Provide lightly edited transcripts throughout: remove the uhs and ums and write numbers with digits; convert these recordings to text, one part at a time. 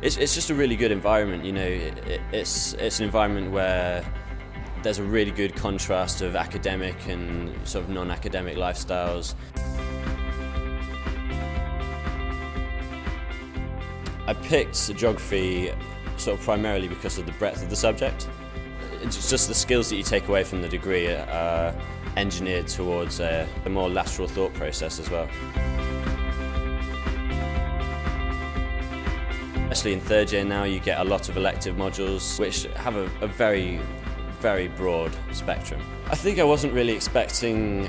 It's just a really good environment, you know. It's an environment where there's a really good contrast of academic and sort of non-academic lifestyles. I picked geography sort of primarily because of the breadth of the subject. It's just the skills that you take away from the degree are engineered towards a more lateral thought process as well. Especially in third year now, you get a lot of elective modules which have a very broad spectrum. I think I wasn't really expecting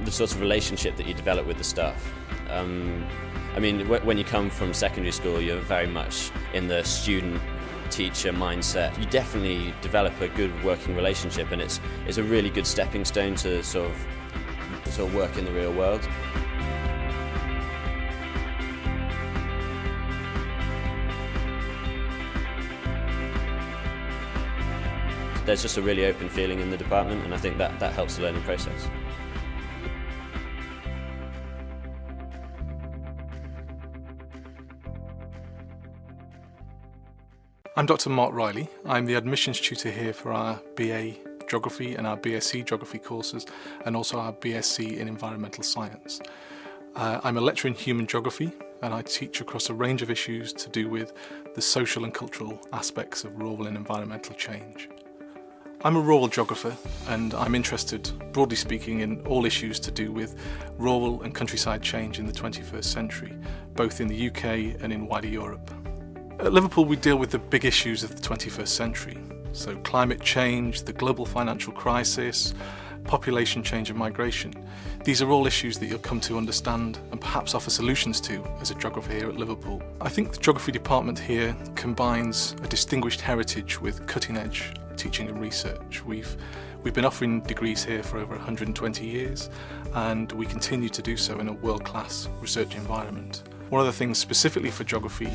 the sort of relationship that you develop with the staff. I mean, when you come from secondary school, you're very much in the student-teacher mindset. You definitely develop a good working relationship, and it's a really good stepping stone to sort of work in the real world. There's just a really open feeling in the department, and I think that helps the learning process. I'm Dr. Mark Riley. I'm the admissions tutor here for our BA Geography and our BSc Geography courses, and also our BSc in Environmental Science. I'm a lecturer in Human Geography, and I teach across a range of issues to do with the social and cultural aspects of rural and environmental change. I'm a rural geographer, and I'm interested, broadly speaking, in all issues to do with rural and countryside change in the 21st century, both in the UK and in wider Europe. At Liverpool, we deal with the big issues of the 21st century, so climate change, the global financial crisis, population change and migration. These are all issues that you'll come to understand and perhaps offer solutions to as a geographer here at Liverpool. I think the geography department here combines a distinguished heritage with cutting-edge teaching and research. We've been offering degrees here for over 120 years, and we continue to do so in a world-class research environment. One of the things specifically for geography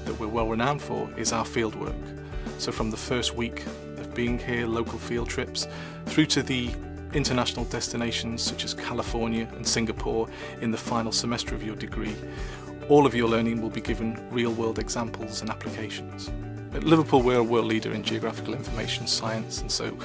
that we're well renowned for is our fieldwork. So from the first week of being here, local field trips, through to the international destinations such as California and Singapore in the final semester of your degree, all of your learning will be given real-world examples and applications. At Liverpool, we're a world leader in geographical information science, and so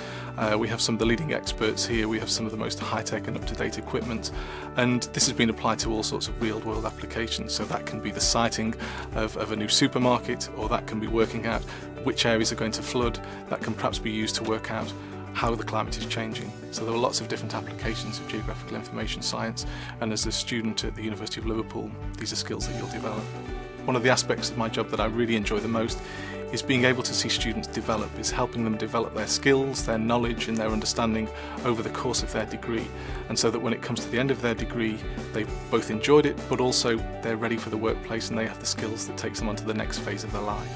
we have some of the leading experts here. We have some of the most high-tech and up-to-date equipment, and this has been applied to all sorts of real-world applications. So that can be the siting of a new supermarket, or that can be working out which areas are going to flood. That can perhaps be used to work out how the climate is changing. So there are lots of different applications of geographical information science, and as a student at the University of Liverpool, these are skills that you'll develop. One of the aspects of my job that I really enjoy the most is being able to see students develop, is helping them develop their skills, their knowledge and their understanding over the course of their degree, and so that when it comes to the end of their degree, they've both enjoyed it, but also they're ready for the workplace and they have the skills that takes them on to the next phase of their life.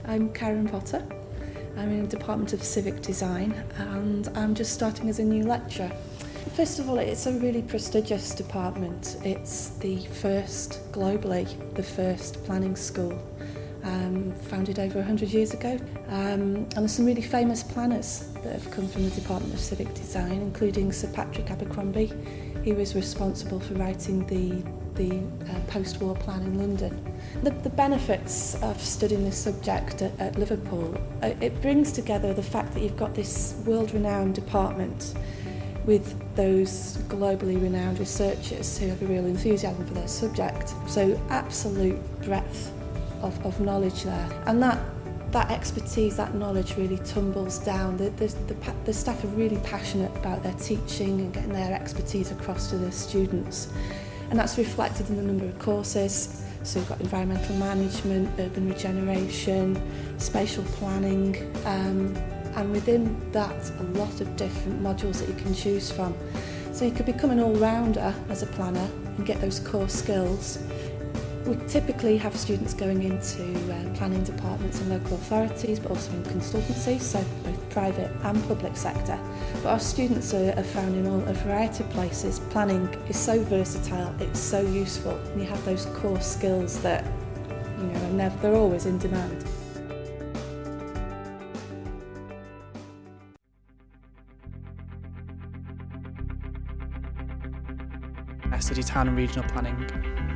I'm Karen Potter. I'm in the Department of Civic Design, and I'm just starting as a new lecturer. First of all, it's a really prestigious department. It's the first globally, the first planning school, founded over 100 years ago. And there's some really famous planners that have come from the Department of Civic Design, including Sir Patrick Abercrombie. He was responsible for writing the post-war plan in London. The benefits of studying this subject at Liverpool, it brings together the fact that you've got this world-renowned department with those globally renowned researchers who have a real enthusiasm for their subject. So absolute breadth of knowledge there. And that expertise, that knowledge really tumbles down. The staff are really passionate about their teaching and getting their expertise across to their students. And that's reflected in the number of courses. So we've got environmental management, urban regeneration, spatial planning, and within that a lot of different modules that you can choose from. So you could become an all-rounder as a planner and get those core skills. We typically have students going into planning departments in local authorities, but also in consultancies, so both private and public sector. But our students are found in a variety of places. Planning is so versatile, it's so useful, and you have those core skills that, you know, they're always in demand. I study town and regional planning.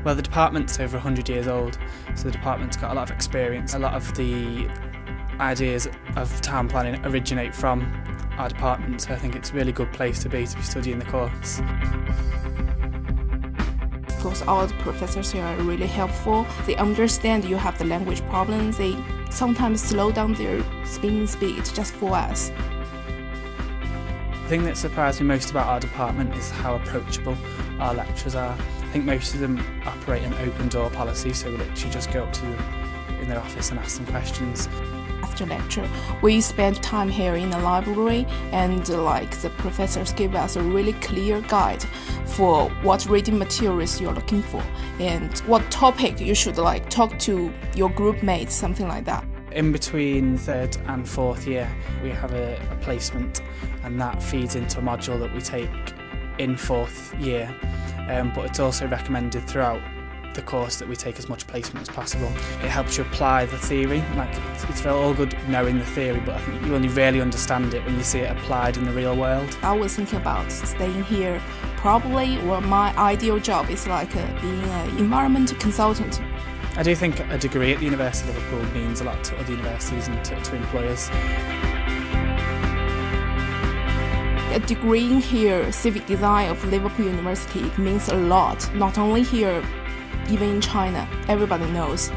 Well, the department's over 100 years old, so the department's got a lot of experience. A lot of the ideas of town planning originate from our department, so I think it's a really good place to be studying the course. Of course, all the professors here are really helpful. They understand you have the language problems. They sometimes slow down their speaking speed just for us. The thing that surprised me most about our department is how approachable our lecturers are. I think most of them operate an open door policy, so we literally just go up to them in their office and ask them questions. After lecture, we spend time here in the library, and the professors give us a really clear guide for what reading materials you're looking for and what topic you should talk to your group mates, something like that. In between third and fourth year, we have a placement, and that feeds into a module that we take in fourth year, but it's also recommended throughout the course that we take as much placement as possible. It helps you apply the theory. It's all good knowing the theory, but I think you only really understand it when you see it applied in the real world. I was thinking about staying here. Probably, or my ideal job is being an environmental consultant. I do think a degree at the University of Liverpool means a lot to other universities and to employers. A degree in here, Civic Design of Liverpool University, means a lot, not only here, even in China. Everybody knows.